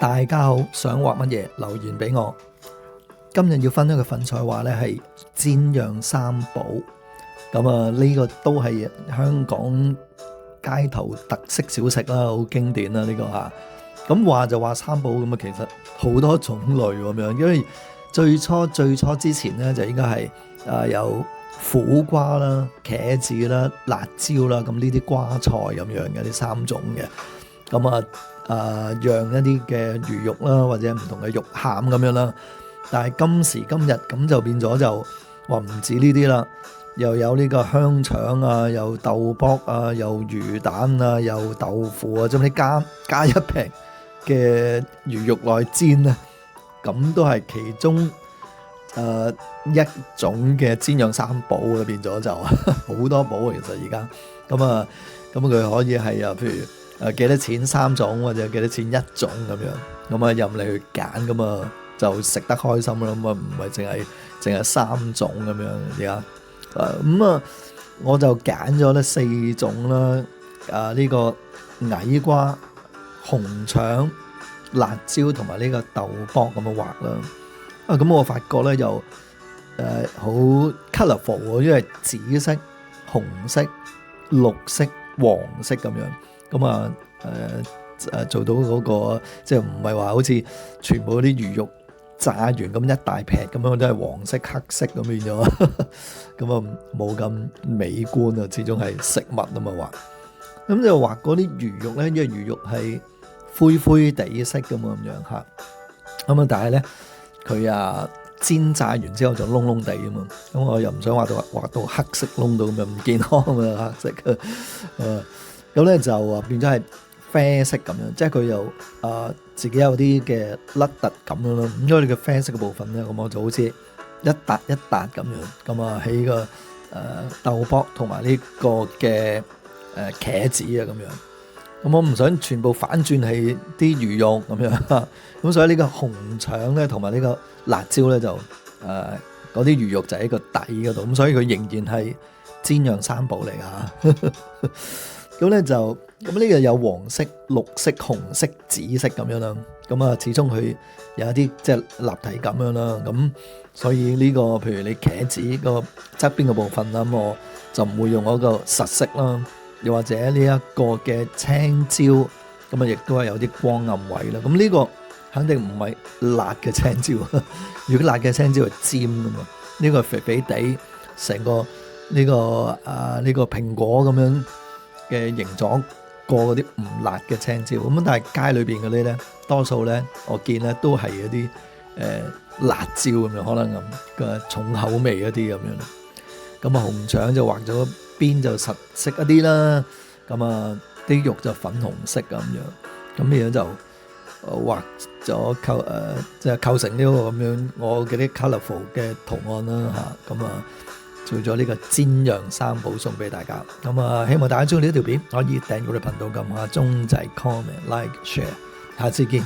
大家好，想畫乜嘢留言俾我。今日要分享嘅粉菜話呢係煎釀三寶，咁啊呢個都係香港街頭特色小食啦，好經典啦呢個嚇。咁話就話三寶咁啊，其實好多種類咁樣，因為最初之前呢，就應該係有苦瓜啦、茄子啦、辣椒啦，咁呢啲瓜菜咁樣嘅呢三種嘅，咁釀一啲嘅魚肉啦，或者唔同嘅肉餡咁樣啦。但係今時今日咁就變咗就話唔止呢啲啦，又有呢個香腸啊，又豆卜啊，又魚蛋啊，又豆腐啊，將啲加一瓶嘅魚肉來煎咧，咁都係其中一種嘅煎釀三寶啦，變咗就好多寶其實而家咁佢可以係譬如幾多錢三種或者幾多錢一種咁樣，咁任你去揀，咁就食得開心啦，咁唔係淨係三種咁樣而家，我就揀咗呢四種啦，呢個矮瓜、紅腸、辣椒同埋呢個豆卜咁樣畫啦。咁我發覺咧又好 colourful 喎，因為紫色、紅色、綠色、黃色咁樣，咁做到嗰個即係唔係話好似全部啲魚肉炸完咁一大劈咁樣都係黃色、黑色咁變咗，咁冇咁美觀啊，始終係食物啊嘛畫。咁就畫嗰啲魚肉咧，因為魚肉係灰灰地色噶嘛咁樣嚇，但係咧佢煎炸完之後就燶燶地啊嘛，咁我又唔想畫到黑色燶到咁樣唔健康啊黑色，咁咧就變咗係啡色咁樣，即係佢又自己有啲嘅凹凸咁樣咯。咁因為你嘅啡色嘅部分咧，咁我就好似一笪一笪咁樣，咁喺個豆卜同埋呢個嘅茄子啊咁樣。咁我唔想全部反轉係啲魚肉咁樣，咁所以呢個紅腸咧同埋呢個辣椒咧就嗰啲魚肉就喺個底嗰度，咁所以佢仍然係煎釀三寶嚟㗎。咁咧就咁呢個有黃色、綠色、紅色、紫色咁樣啦。咁始終佢有一啲即係立體感樣啦。咁所以呢個譬如你茄子個側邊嘅部分啦，咁我就唔會用嗰個實色啦。又或者呢一個嘅青椒，咁亦都係有啲光暗位啦。咁呢個肯定唔係辣嘅青椒，如果辣嘅青椒係尖㗎嘛。呢個肥肥地，成個呢個蘋果咁樣嘅形狀過嗰啲唔辣嘅青椒。咁但係街裏邊嗰啲咧，多數咧我見咧都係嗰啲辣椒咁樣，可能咁嘅重口味嗰啲咁樣。咁紅腸就畫咗邊就實色一啲啦，咁啲肉就粉紅色咁樣，咁呢樣就畫咗即係構成呢個咁樣我嘅啲 colourful 嘅圖案啦嚇，咁做咗呢個煎釀三寶送俾大家，咁希望大家中意呢條片，可以訂閱我哋頻道，撳下鐘仔 comment like share，下次見。